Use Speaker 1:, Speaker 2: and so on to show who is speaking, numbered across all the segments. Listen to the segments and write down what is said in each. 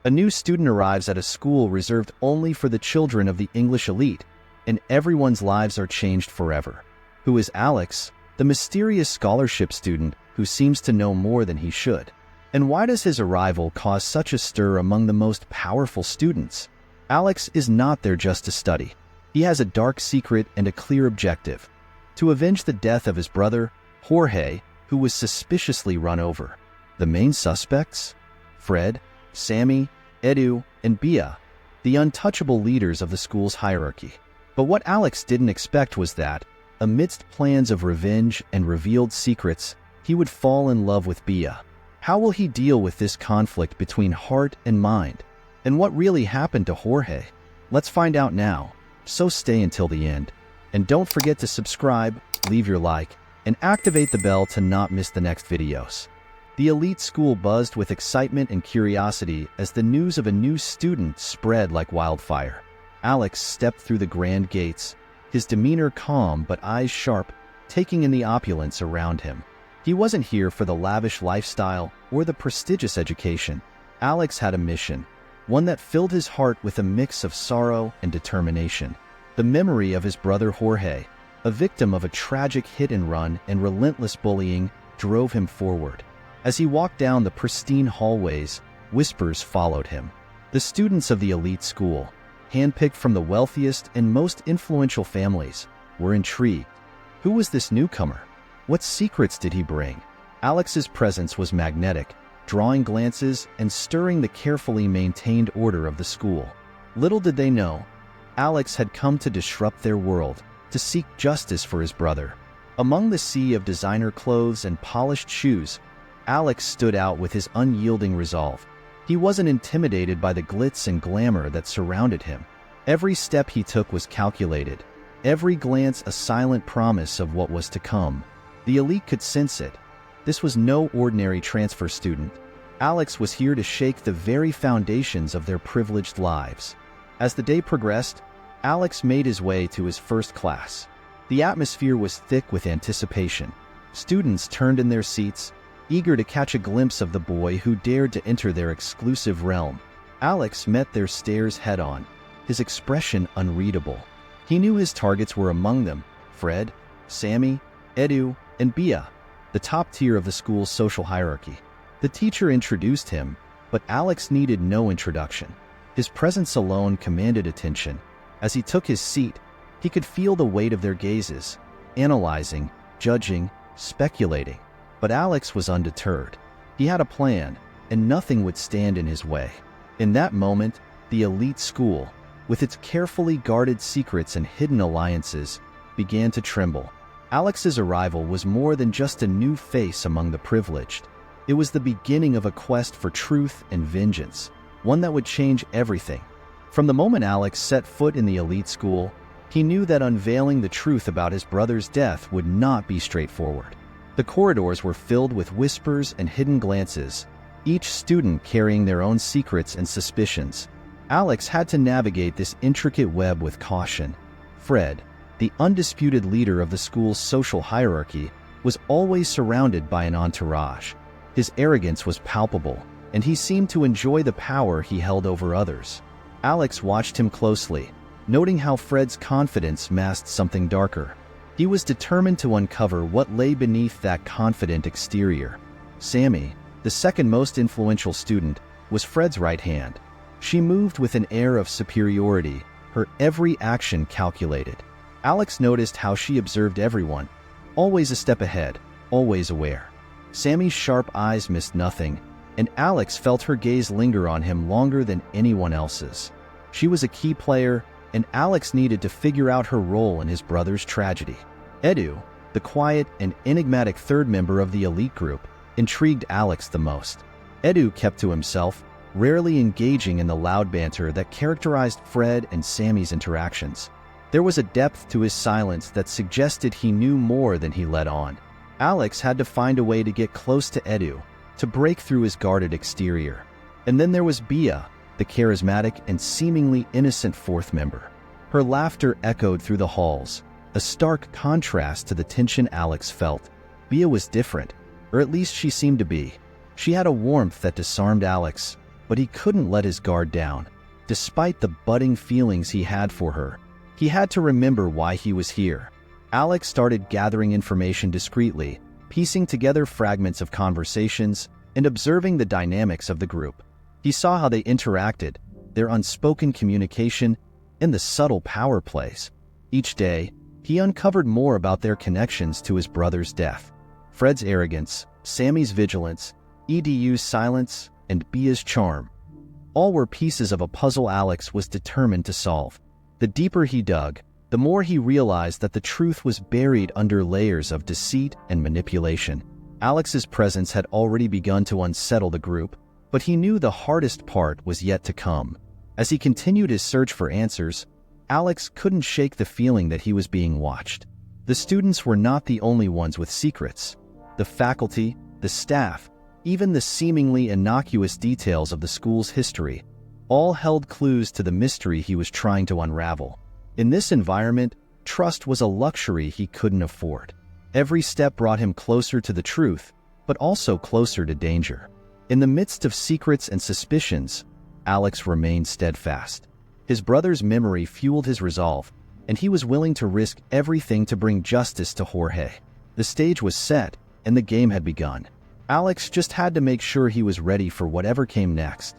Speaker 1: A new student arrives at a school reserved only for the children of the English elite, and everyone's lives are changed forever. Who is Alex, the mysterious scholarship student who seems to know more than he should? And why does his arrival cause such a stir among the most powerful students? Alex is not there just to study. He has a dark secret and a clear objective: to avenge the death of his brother, Jorge, who was suspiciously run over. The main suspects? Fred, Sami, Edu, and Bia, the untouchable leaders of the school's hierarchy. But what Alex didn't expect was that, amidst plans of revenge and revealed secrets, he would fall in love with Bia. How will he deal with this conflict between heart and mind? And what really happened to Jorge? Let's find out now, so stay until the end. And don't forget to subscribe, leave your like, and activate the bell to not miss the next videos. The elite school buzzed with excitement and curiosity as the news of a new student spread like wildfire. Alex stepped through the grand gates, his demeanor calm but eyes sharp, taking in the opulence around him. He wasn't here for the lavish lifestyle or the prestigious education. Alex had a mission, one that filled his heart with a mix of sorrow and determination. The memory of his brother Jorge, a victim of a tragic hit-and-run and relentless bullying, drove him forward. As he walked down the pristine hallways, whispers followed him. The students of the elite school, handpicked from the wealthiest and most influential families, were intrigued. Who was this newcomer? What secrets did he bring? Alex's presence was magnetic, drawing glances and stirring the carefully maintained order of the school. Little did they know, Alex had come to disrupt their world, to seek justice for his brother. Among the sea of designer clothes and polished shoes, Alex stood out with his unyielding resolve. He wasn't intimidated by the glitz and glamour that surrounded him. Every step he took was calculated, every glance a silent promise of what was to come. The elite could sense it. This was no ordinary transfer student. Alex was here to shake the very foundations of their privileged lives. As the day progressed, Alex made his way to his first class. The atmosphere was thick with anticipation. Students turned in their seats, eager to catch a glimpse of the boy who dared to enter their exclusive realm. Alex met their stares head-on, his expression unreadable. He knew his targets were among them: Fred, Sami, Edu, and Bia, the top tier of the school's social hierarchy. The teacher introduced him, but Alex needed no introduction. His presence alone commanded attention. As he took his seat, he could feel the weight of their gazes, analyzing, judging, speculating. But Alex was undeterred. He had a plan, and nothing would stand in his way. In that moment, the elite school, with its carefully guarded secrets and hidden alliances, began to tremble. Alex's arrival was more than just a new face among the privileged. It was the beginning of a quest for truth and vengeance, one that would change everything. From the moment Alex set foot in the elite school, he knew that unveiling the truth about his brother's death would not be straightforward. The corridors were filled with whispers and hidden glances, each student carrying their own secrets and suspicions. Alex had to navigate this intricate web with caution. Fred, the undisputed leader of the school's social hierarchy, was always surrounded by an entourage. His arrogance was palpable, and he seemed to enjoy the power he held over others. Alex watched him closely, noting how Fred's confidence masked something darker. He was determined to uncover what lay beneath that confident exterior. Sami, the second most influential student, was Fred's right hand. She moved with an air of superiority, her every action calculated. Alex noticed how she observed everyone, always a step ahead, always aware. Sami's sharp eyes missed nothing, and Alex felt her gaze linger on him longer than anyone else's. She was a key player, and Alex needed to figure out her role in his brother's tragedy. Edu, the quiet and enigmatic third member of the elite group, intrigued Alex the most. Edu kept to himself, rarely engaging in the loud banter that characterized Fred and Sami's interactions. There was a depth to his silence that suggested he knew more than he let on. Alex had to find a way to get close to Edu, to break through his guarded exterior. And then there was Bia, the charismatic and seemingly innocent fourth member. Her laughter echoed through the halls, a stark contrast to the tension Alex felt. Bia was different, or at least she seemed to be. She had a warmth that disarmed Alex, but he couldn't let his guard down. Despite the budding feelings he had for her, he had to remember why he was here. Alex started gathering information discreetly, piecing together fragments of conversations and observing the dynamics of the group. He saw how they interacted, their unspoken communication, and the subtle power plays. Each day, he uncovered more about their connections to his brother's death. Fred's arrogance, Sami's vigilance, Edu's silence, and Bia's charm. All were pieces of a puzzle Alex was determined to solve. The deeper he dug, the more he realized that the truth was buried under layers of deceit and manipulation. Alex's presence had already begun to unsettle the group, but he knew the hardest part was yet to come. As he continued his search for answers, Alex couldn't shake the feeling that he was being watched. The students were not the only ones with secrets. The faculty, the staff, even the seemingly innocuous details of the school's history, all held clues to the mystery he was trying to unravel. In this environment, trust was a luxury he couldn't afford. Every step brought him closer to the truth, but also closer to danger. In the midst of secrets and suspicions, Alex remained steadfast. His brother's memory fueled his resolve, and he was willing to risk everything to bring justice to Jorge. The stage was set, and the game had begun. Alex just had to make sure he was ready for whatever came next.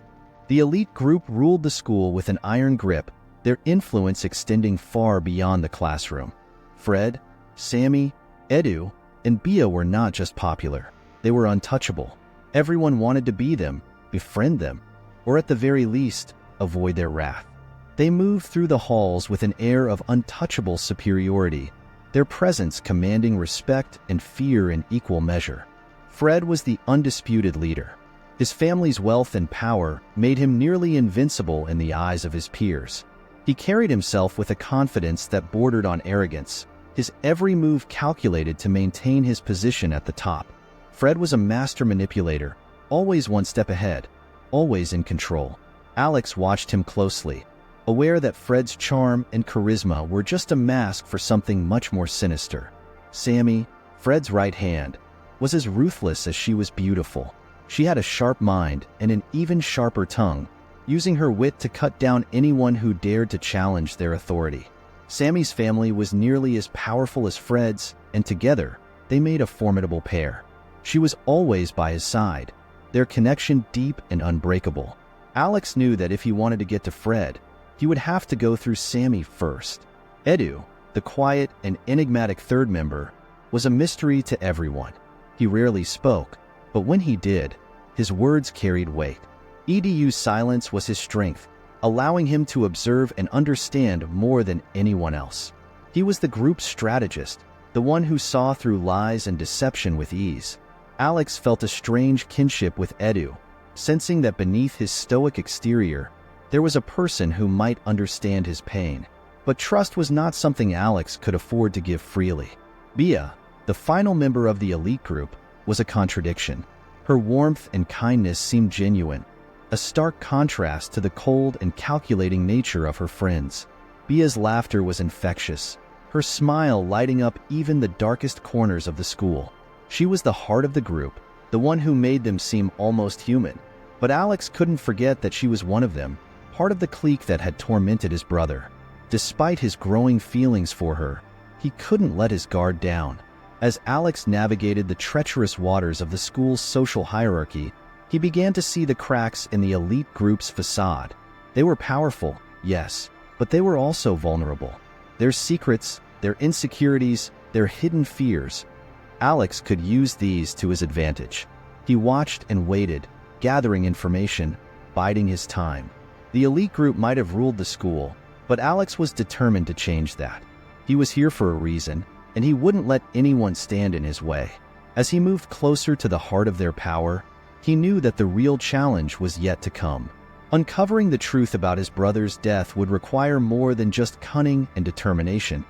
Speaker 1: The elite group ruled the school with an iron grip, their influence extending far beyond the classroom. Fred, Sami, Edu, and Bia were not just popular. They were untouchable. Everyone wanted to be them, befriend them, or at the very least, avoid their wrath. They moved through the halls with an air of untouchable superiority, their presence commanding respect and fear in equal measure. Fred was the undisputed leader. His family's wealth and power made him nearly invincible in the eyes of his peers. He carried himself with a confidence that bordered on arrogance, his every move calculated to maintain his position at the top. Fred was a master manipulator, always one step ahead, always in control. Alex watched him closely, aware that Fred's charm and charisma were just a mask for something much more sinister. Sami, Fred's right hand, was as ruthless as she was beautiful. She had a sharp mind and an even sharper tongue, using her wit to cut down anyone who dared to challenge their authority. Sami's family was nearly as powerful as Fred's, and together, they made a formidable pair. She was always by his side, their connection deep and unbreakable. Alex knew that if he wanted to get to Fred, he would have to go through Sami first. Edu, the quiet and enigmatic third member, was a mystery to everyone. He rarely spoke, but when he did, his words carried weight. Edu's silence was his strength, allowing him to observe and understand more than anyone else. He was the group's strategist, the one who saw through lies and deception with ease. Alex felt a strange kinship with Edu, sensing that beneath his stoic exterior, there was a person who might understand his pain. But trust was not something Alex could afford to give freely. Bia, the final member of the elite group, was a contradiction. Her warmth and kindness seemed genuine, a stark contrast to the cold and calculating nature of her friends. Bia's laughter was infectious, her smile lighting up even the darkest corners of the school. She was the heart of the group, the one who made them seem almost human. But Alex couldn't forget that she was one of them, part of the clique that had tormented his brother. Despite his growing feelings for her, he couldn't let his guard down. As Alex navigated the treacherous waters of the school's social hierarchy, he began to see the cracks in the elite group's facade. They were powerful, yes, but they were also vulnerable. Their secrets, their insecurities, their hidden fears. Alex could use these to his advantage. He watched and waited, gathering information, biding his time. The elite group might have ruled the school, but Alex was determined to change that. He was here for a reason, and he wouldn't let anyone stand in his way. As he moved closer to the heart of their power, he knew that the real challenge was yet to come. Uncovering the truth about his brother's death would require more than just cunning and determination.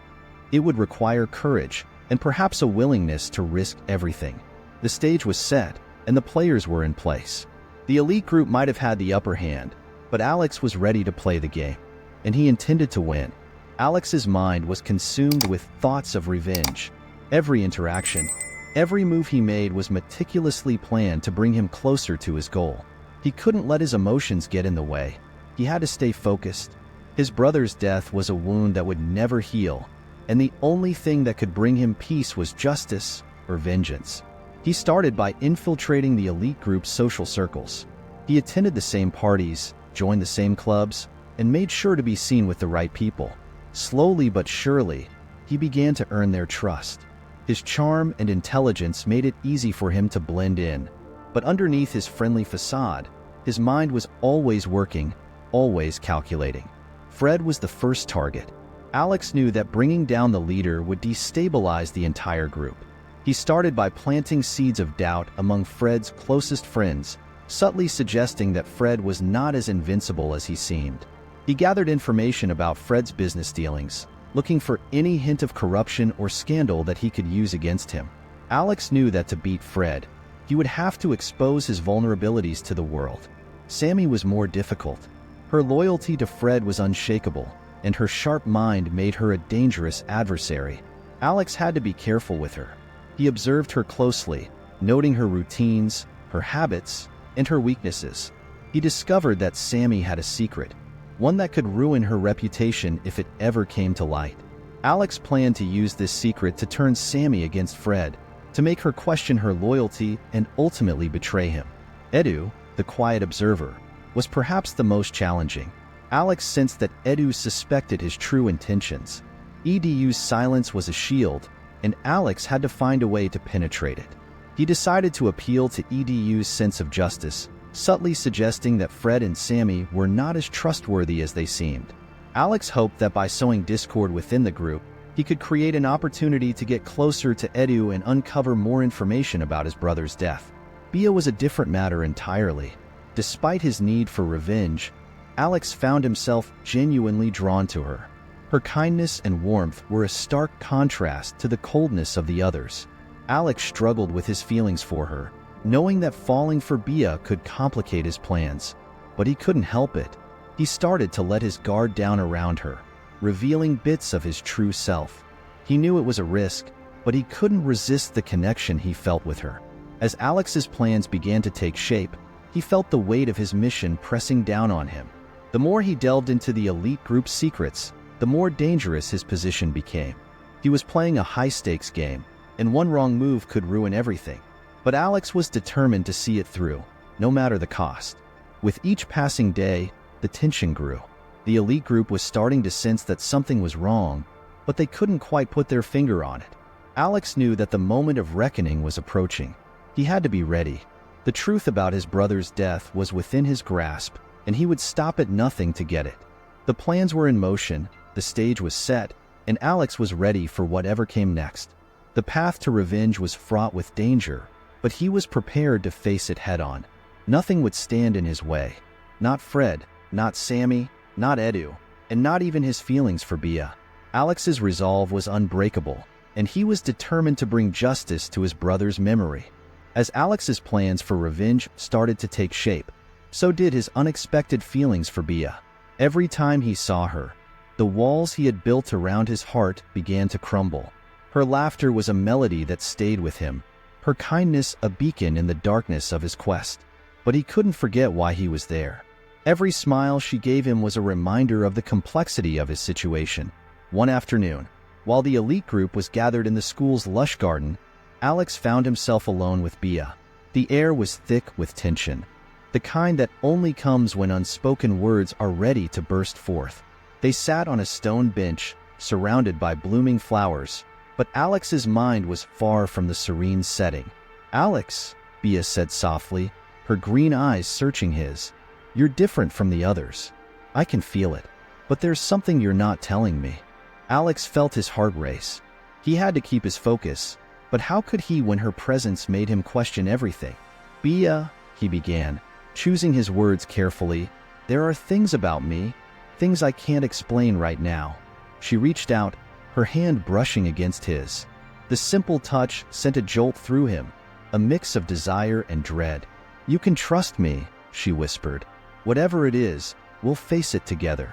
Speaker 1: It would require courage, and perhaps a willingness to risk everything. The stage was set, and the players were in place. The elite group might have had the upper hand, but Alex was ready to play the game, and he intended to win. Alex's mind was consumed with thoughts of revenge. Every interaction, every move he made was meticulously planned to bring him closer to his goal. He couldn't let his emotions get in the way. He had to stay focused. His brother's death was a wound that would never heal, and the only thing that could bring him peace was justice or vengeance. He started by infiltrating the elite group's social circles. He attended the same parties, joined the same clubs, and made sure to be seen with the right people. Slowly but surely, he began to earn their trust. His charm and intelligence made it easy for him to blend in, but underneath his friendly facade, his mind was always working, always calculating. Fred was the first target. Alex knew that bringing down the leader would destabilize the entire group. He started by planting seeds of doubt among Fred's closest friends, subtly suggesting that Fred was not as invincible as he seemed. He gathered information about Fred's business dealings, looking for any hint of corruption or scandal that he could use against him. Alex knew that to beat Fred, he would have to expose his vulnerabilities to the world. Sami was more difficult. Her loyalty to Fred was unshakable, and her sharp mind made her a dangerous adversary. Alex had to be careful with her. He observed her closely, noting her routines, her habits, and her weaknesses. He discovered that Sami had a secret, one that could ruin her reputation if it ever came to light. Alex planned to use this secret to turn Sami against Fred, to make her question her loyalty and ultimately betray him. Edu, the quiet observer, was perhaps the most challenging. Alex sensed that Edu suspected his true intentions. Edu's silence was a shield, and Alex had to find a way to penetrate it. He decided to appeal to Edu's sense of justice, subtly suggesting that Fred and Sami were not as trustworthy as they seemed. Alex hoped that by sowing discord within the group, he could create an opportunity to get closer to Edu and uncover more information about his brother's death. Bia was a different matter entirely. Despite his need for revenge, Alex found himself genuinely drawn to her. Her kindness and warmth were a stark contrast to the coldness of the others. Alex struggled with his feelings for her, knowing that falling for Bia could complicate his plans. But he couldn't help it. He started to let his guard down around her, revealing bits of his true self. He knew it was a risk, but he couldn't resist the connection he felt with her. As Alex's plans began to take shape, he felt the weight of his mission pressing down on him. The more he delved into the elite group's secrets, the more dangerous his position became. He was playing a high-stakes game, and one wrong move could ruin everything. But Alex was determined to see it through, no matter the cost. With each passing day, the tension grew. The elite group was starting to sense that something was wrong, but they couldn't quite put their finger on it. Alex knew that the moment of reckoning was approaching. He had to be ready. The truth about his brother's death was within his grasp, and he would stop at nothing to get it. The plans were in motion, the stage was set, and Alex was ready for whatever came next. The path to revenge was fraught with danger, but he was prepared to face it head-on. Nothing would stand in his way. Not Fred, not Sami, not Edu, and not even his feelings for Bia. Alex's resolve was unbreakable, and he was determined to bring justice to his brother's memory. As Alex's plans for revenge started to take shape, so did his unexpected feelings for Bia. Every time he saw her, the walls he had built around his heart began to crumble. Her laughter was a melody that stayed with him, her kindness a beacon in the darkness of his quest. But he couldn't forget why he was there. Every smile she gave him was a reminder of the complexity of his situation. One afternoon, while the elite group was gathered in the school's lush garden, Alex found himself alone with Bia. The air was thick with tension, the kind that only comes when unspoken words are ready to burst forth. They sat on a stone bench, surrounded by blooming flowers, but Alex's mind was far from the serene setting. "Alex," Bia said softly, her green eyes searching his, "you're different from the others. I can feel it, but there's something you're not telling me." Alex felt his heart race. He had to keep his focus, but how could he when her presence made him question everything? "Bia," he began, choosing his words carefully, "there are things about me, things I can't explain right now." She reached out, her hand brushing against his. The simple touch sent a jolt through him, a mix of desire and dread. "You can trust me," she whispered. "Whatever it is, we'll face it together."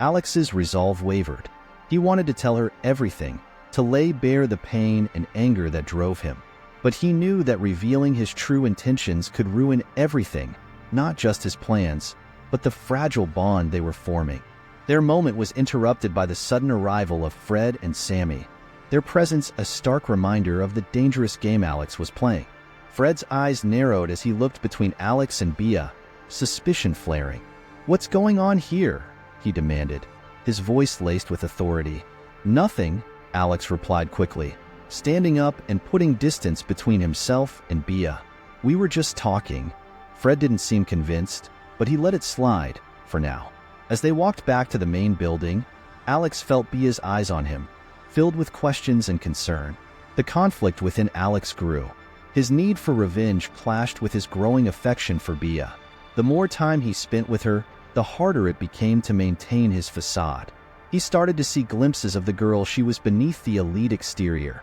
Speaker 1: Alex's resolve wavered. He wanted to tell her everything, to lay bare the pain and anger that drove him. But he knew that revealing his true intentions could ruin everything, not just his plans, but the fragile bond they were forming. Their moment was interrupted by the sudden arrival of Fred and Sami, their presence a stark reminder of the dangerous game Alex was playing. Fred's eyes narrowed as he looked between Alex and Bia, suspicion flaring. "What's going on here?" he demanded, his voice laced with authority. "Nothing," Alex replied quickly, standing up and putting distance between himself and Bia. "We were just talking." Fred didn't seem convinced, but he let it slide, for now. As they walked back to the main building, Alex felt Bia's eyes on him, filled with questions and concern. The conflict within Alex grew. His need for revenge clashed with his growing affection for Bia. The more time he spent with her, the harder it became to maintain his facade. He started to see glimpses of the girl she was beneath the elite exterior.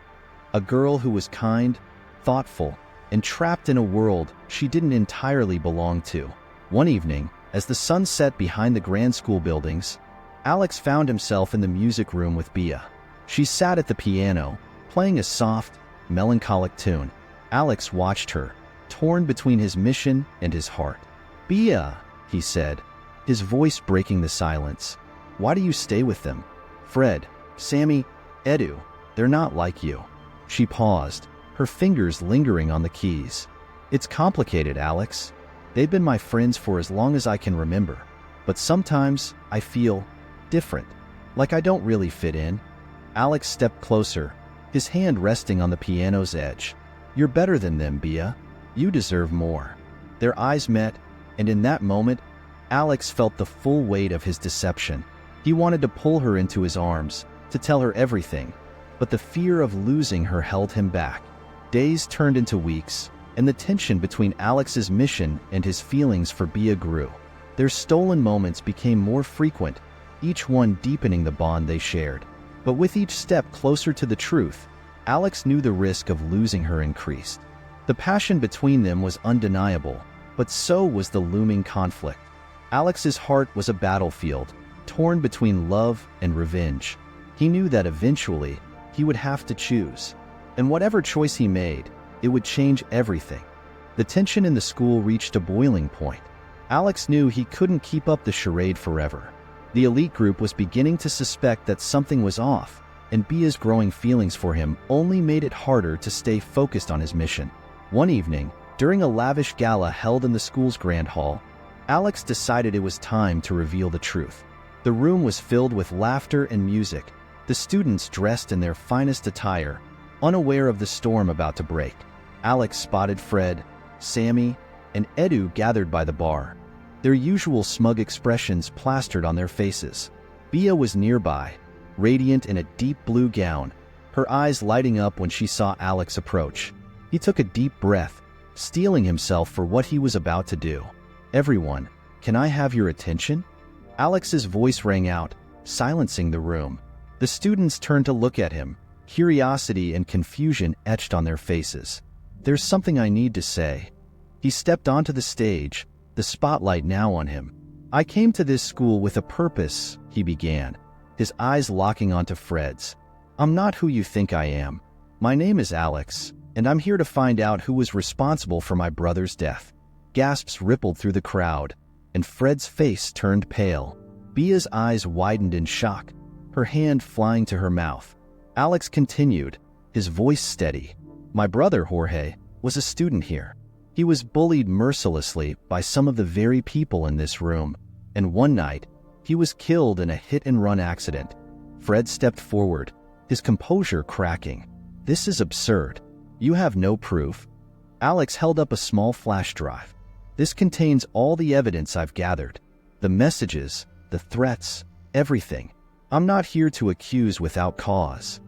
Speaker 1: A girl who was kind, thoughtful, and trapped in a world she didn't entirely belong to. One evening, as the sun set behind the grand school buildings, Alex found himself in the music room with Bia. She sat at the piano, playing a soft, melancholic tune. Alex watched her, torn between his mission and his heart. "Bia," he said, his voice breaking the silence. "Why do you stay with them? Fred, Sami, Edu, they're not like you." She paused, her fingers lingering on the keys. "It's complicated, Alex. They've been my friends for as long as I can remember, but sometimes I feel different, like I don't really fit in." Alex stepped closer, his hand resting on the piano's edge. "You're better than them, Bia. You deserve more." Their eyes met, and in that moment, Alex felt the full weight of his deception. He wanted to pull her into his arms, to tell her everything, but the fear of losing her held him back. Days turned into weeks, and the tension between Alex's mission and his feelings for Bia grew. Their stolen moments became more frequent, each one deepening the bond they shared. But with each step closer to the truth, Alex knew the risk of losing her increased. The passion between them was undeniable, but so was the looming conflict. Alex's heart was a battlefield, torn between love and revenge. He knew that eventually, he would have to choose. And whatever choice he made, it would change everything. The tension in the school reached a boiling point. Alex knew he couldn't keep up the charade forever. The elite group was beginning to suspect that something was off, and Bia's growing feelings for him only made it harder to stay focused on his mission. One evening, during a lavish gala held in the school's grand hall, Alex decided it was time to reveal the truth. The room was filled with laughter and music, the students dressed in their finest attire, unaware of the storm about to break. Alex spotted Fred, Sami, and Edu gathered by the bar, their usual smug expressions plastered on their faces. Bia was nearby, radiant in a deep blue gown, her eyes lighting up when she saw Alex approach. He took a deep breath, steeling himself for what he was about to do. "Everyone, can I have your attention?" Alex's voice rang out, silencing the room. The students turned to look at him, curiosity and confusion etched on their faces. "There's something I need to say." He stepped onto the stage, the spotlight now on him. "I came to this school with a purpose," he began, his eyes locking onto Fred's. "I'm not who you think I am. My name is Alex, and I'm here to find out who was responsible for my brother's death." Gasps rippled through the crowd, and Fred's face turned pale. Bia's eyes widened in shock, her hand flying to her mouth. Alex continued, his voice steady. "My brother, Jorge, was a student here. He was bullied mercilessly by some of the very people in this room, and one night, he was killed in a hit-and-run accident." Fred stepped forward, his composure cracking. "This is absurd. You have no proof." Alex held up a small flash drive. "This contains all the evidence I've gathered. The messages, the threats, everything. I'm not here to accuse without cause."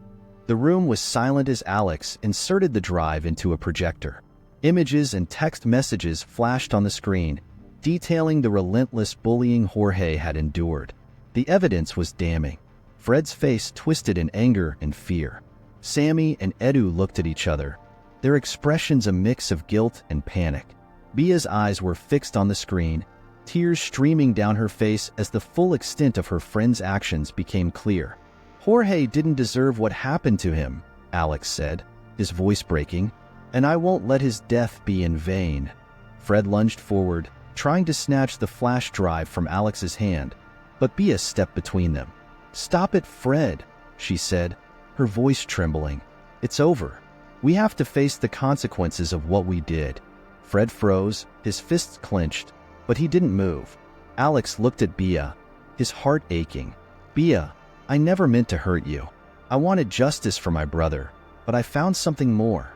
Speaker 1: The room was silent as Alex inserted the drive into a projector. Images and text messages flashed on the screen, detailing the relentless bullying Jorge had endured. The evidence was damning. Fred's face twisted in anger and fear. Sami and Edu looked at each other, their expressions a mix of guilt and panic. Bia's eyes were fixed on the screen, tears streaming down her face as the full extent of her friend's actions became clear. "Jorge didn't deserve what happened to him," Alex said, his voice breaking, "and I won't let his death be in vain." Fred lunged forward, trying to snatch the flash drive from Alex's hand, but Bia stepped between them. "Stop it, Fred," she said, her voice trembling. "It's over. We have to face the consequences of what we did." Fred froze, his fists clenched, but he didn't move. Alex looked at Bia, his heart aching. "Bia, I never meant to hurt you. I wanted justice for my brother, but I found something more.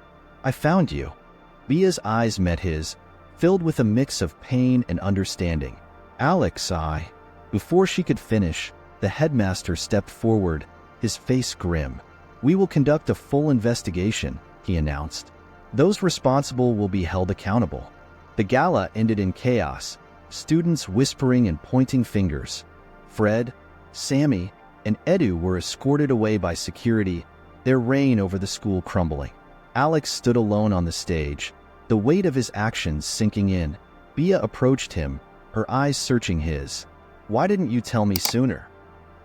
Speaker 1: I found you." Bia's eyes met his, filled with a mix of pain and understanding. "Alex, I..." Before she could finish, the headmaster stepped forward, his face grim. "We will conduct a full investigation," he announced. "Those responsible will be held accountable." The gala ended in chaos, students whispering and pointing fingers. Fred, Sami, and Edu were escorted away by security, their reign over the school crumbling. Alex stood alone on the stage, the weight of his actions sinking in. Bia approached him, her eyes searching his. "Why didn't you tell me sooner?"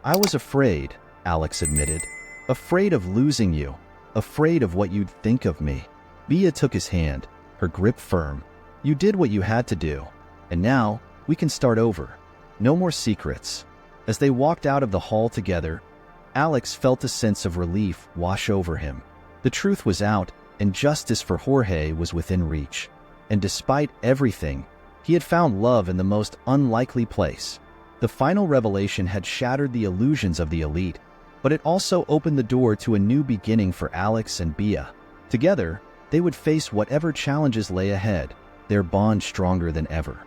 Speaker 1: "I was afraid," Alex admitted. "Afraid of losing you, afraid of what you'd think of me." Bia took his hand, her grip firm. "You did what you had to do, and now we can start over. No more secrets." As they walked out of the hall together, Alex felt a sense of relief wash over him. The truth was out, and justice for Jorge was within reach. And despite everything, he had found love in the most unlikely place. The final revelation had shattered the illusions of the elite, but it also opened the door to a new beginning for Alex and Bia. Together, they would face whatever challenges lay ahead, their bond stronger than ever.